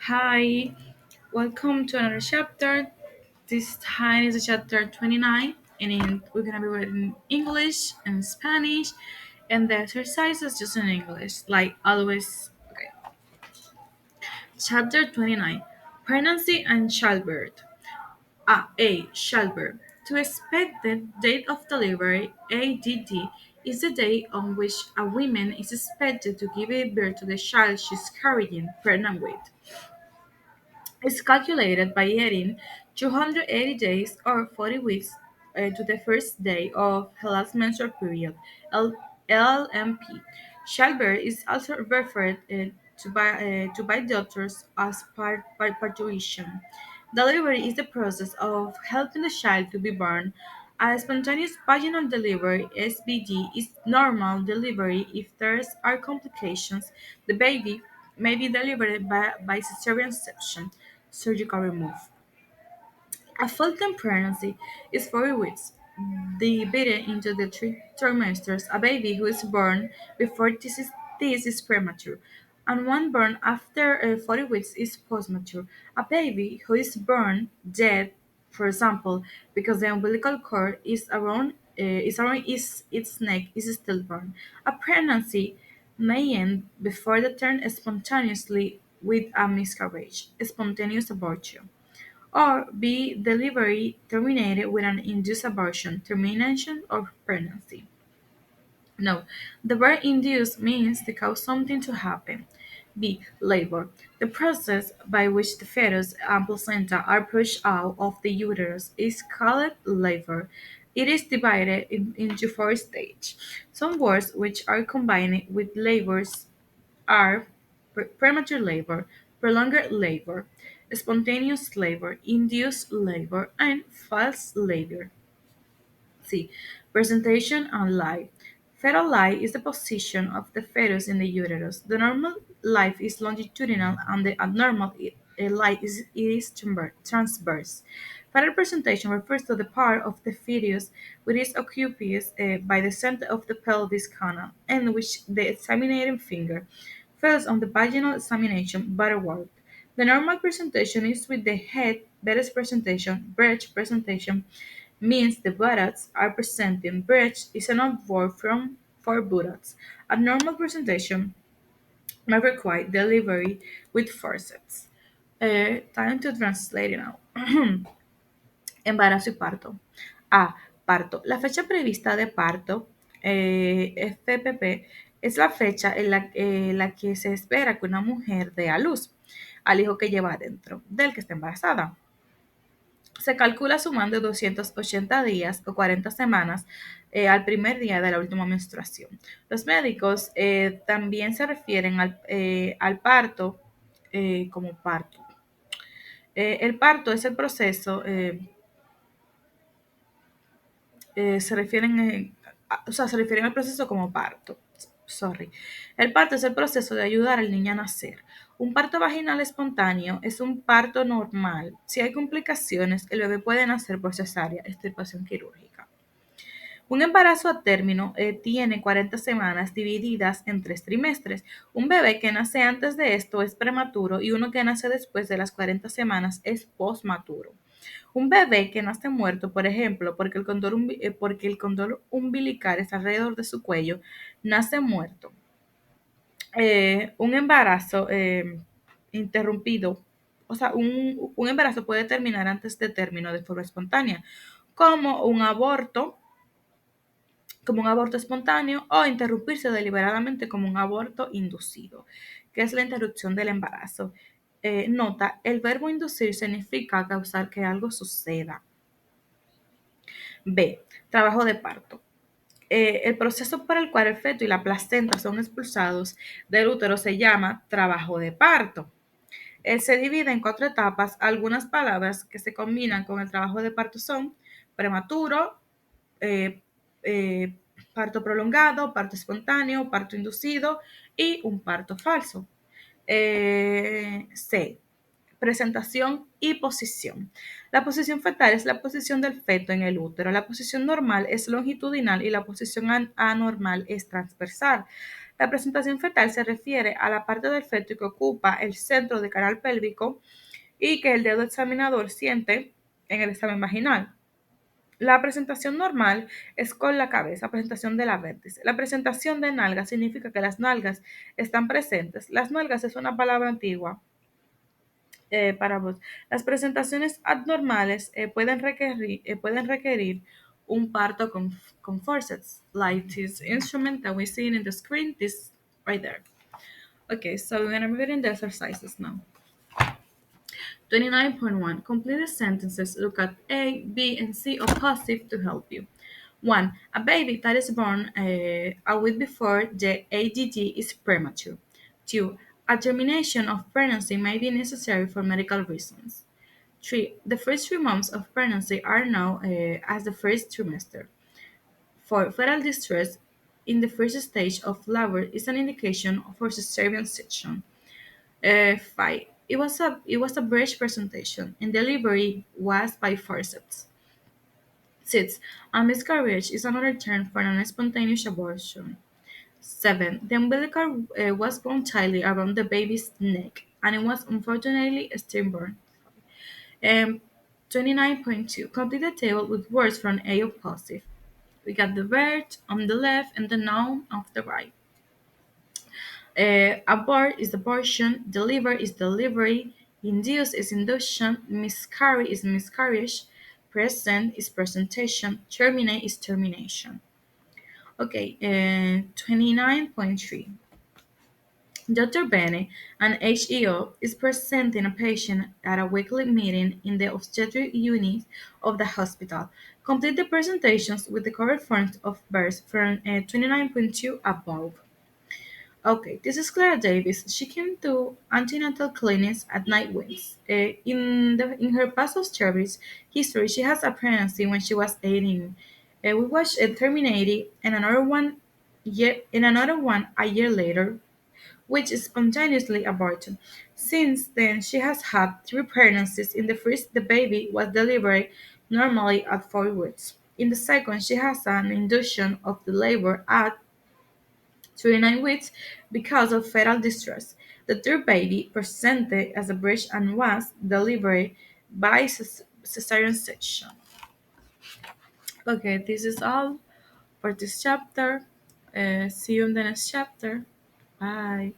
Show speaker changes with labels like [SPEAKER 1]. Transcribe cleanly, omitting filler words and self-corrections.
[SPEAKER 1] Hi, welcome to another chapter. This time is chapter 29, and we're gonna be reading English and Spanish, and the exercises just in English, like always. Okay, chapter 29 Pregnancy and Childbirth. A. Childbirth. To expected date of delivery, ADD, is the day on which a woman is expected to give birth to the child she's carrying, pregnant with. Is calculated by adding 280 days or 40 weeks to the first day of her last menstrual period, LMP. Childbirth is also referred to by doctors as parturition. Delivery is the process of helping the child to be born. A spontaneous vaginal delivery (SVD) is normal delivery. If there are complications, the baby may be delivered by cesarean section surgical remove. A full-term pregnancy is 4 weeks, divided into the three trimesters. A baby who is born before this is premature, and one born after 40 weeks is postmature. A baby who is born dead, for example, because the umbilical cord is its neck is stillborn. A pregnancy may end before the term spontaneously with a miscarriage, spontaneous abortion, or B. Delivery terminated with an induced abortion, termination of pregnancy. No, the word induce means to cause something to happen. B. Labor. The process by which the fetus and placenta are pushed out of the uterus is called labor. It is divided into four stages. Some words which are combined with labors are premature labor, prolonged labor, spontaneous labor, induced labor, and false labor. C. Presentation and lie. Fetal lie is the position of the fetus in the uterus. The normal life is longitudinal and the abnormal lie is transverse. Fetal presentation refers to the part of the fetus which is occupied by the center of the pelvis canal and which the examining finger fails on the vaginal examination butterworth. The normal presentation is with the head, breast presentation, breast presentation means the buttocks are presenting. Breast is an word from for buttocks. A normal presentation may require delivery with forceps. Time to translate it now. Embarazo y parto. A. Parto. La fecha prevista de parto, FPP, es la fecha en la que se espera que una mujer dé a luz al hijo que lleva adentro, del que está embarazada. Se calcula sumando 280 días o 40 semanas al primer día de la última menstruación. Los médicos también se refieren al parto como parto. El parto es el proceso se refieren, se refieren al proceso como parto. Sorry. El parto es el proceso de ayudar al niño a nacer. Un parto vaginal espontáneo es un parto normal. Si hay complicaciones, el bebé puede nacer por cesárea, extirpación quirúrgica. Un embarazo a término tiene 40 semanas divididas en 3 trimestres. Un bebé que nace antes de esto es prematuro y uno que nace después de las 40 semanas es postmaturo. Un bebé que nace muerto, por ejemplo, porque el cordón umbilical está alrededor de su cuello, nace muerto. Un embarazo interrumpido, o sea, un embarazo puede terminar antes de término de forma espontánea, como un aborto, como un aborto espontáneo, o interrumpirse deliberadamente como un aborto inducido, que es la interrupción del embarazo. Nota, el verbo inducir significa causar que algo suceda. B. Trabajo de parto. El proceso por el cual el feto y la placenta son expulsados del útero se llama trabajo de parto. Se divide en 4 etapas. Algunas palabras que se combinan con el trabajo de parto son prematuro, eh, eh, parto prolongado, parto espontáneo, parto inducido y un parto falso. C. Presentación y posición. La posición fetal es la posición del feto en el útero. La posición normal es longitudinal y la posición anormal es transversal. La presentación fetal se refiere a la parte del feto que ocupa el centro del canal pélvico y que el dedo examinador siente en el examen vaginal. La presentación normal es con la cabeza, presentación de la vértice. La presentación de nalgas significa que las nalgas están presentes. Las nalgas es una palabra antigua para vos. Las presentaciones abnormales pueden requerir un parto con forceps, like this instrument that we see in the screen, this right there. Okay, so we're gonna be reading the exercises now. 29.1. Complete the sentences. Look at A, B, and C opposite to help you. 1. A baby that is born a week before the AGG is premature. 2. A termination of pregnancy may be necessary for medical reasons. 3. The first 3 months of pregnancy are known as the first trimester. 4. Fetal distress in the first stage of labor is an indication for cesarean section. 5. It was a breech presentation, and delivery was by forceps. 6. A miscarriage is another term for non-spontaneous abortion. 7. The umbilical was bound tightly around the baby's neck, and it was unfortunately stillborn. 29.2. Complete the table with words from A of positive. We got the verb on the left and the noun on the right. Abort is abortion, deliver is delivery, induce is induction, miscarry is miscarriage, present is presentation, terminate is termination. Okay, 29.3. Dr. Benny, an HEO, is presenting a patient at a weekly meeting in the obstetric unit of the hospital. Complete the presentations with the correct forms of verbs from 29.2 above. Okay, this is Clara Davis. She came to antenatal clinics at night winds. In her past of service history, she has a pregnancy when she was 18. We watched it terminated, and another one a year later, which is spontaneously aborted. Since then, she has had 3 pregnancies. In the first, the baby was delivered normally at 4 weeks. In the second, she has an induction of the labor at 29 weeks because of fetal distress. The third baby presented as a breech and was delivered by cesarean section. Okay, this is all for this chapter. See you in the next chapter. Bye.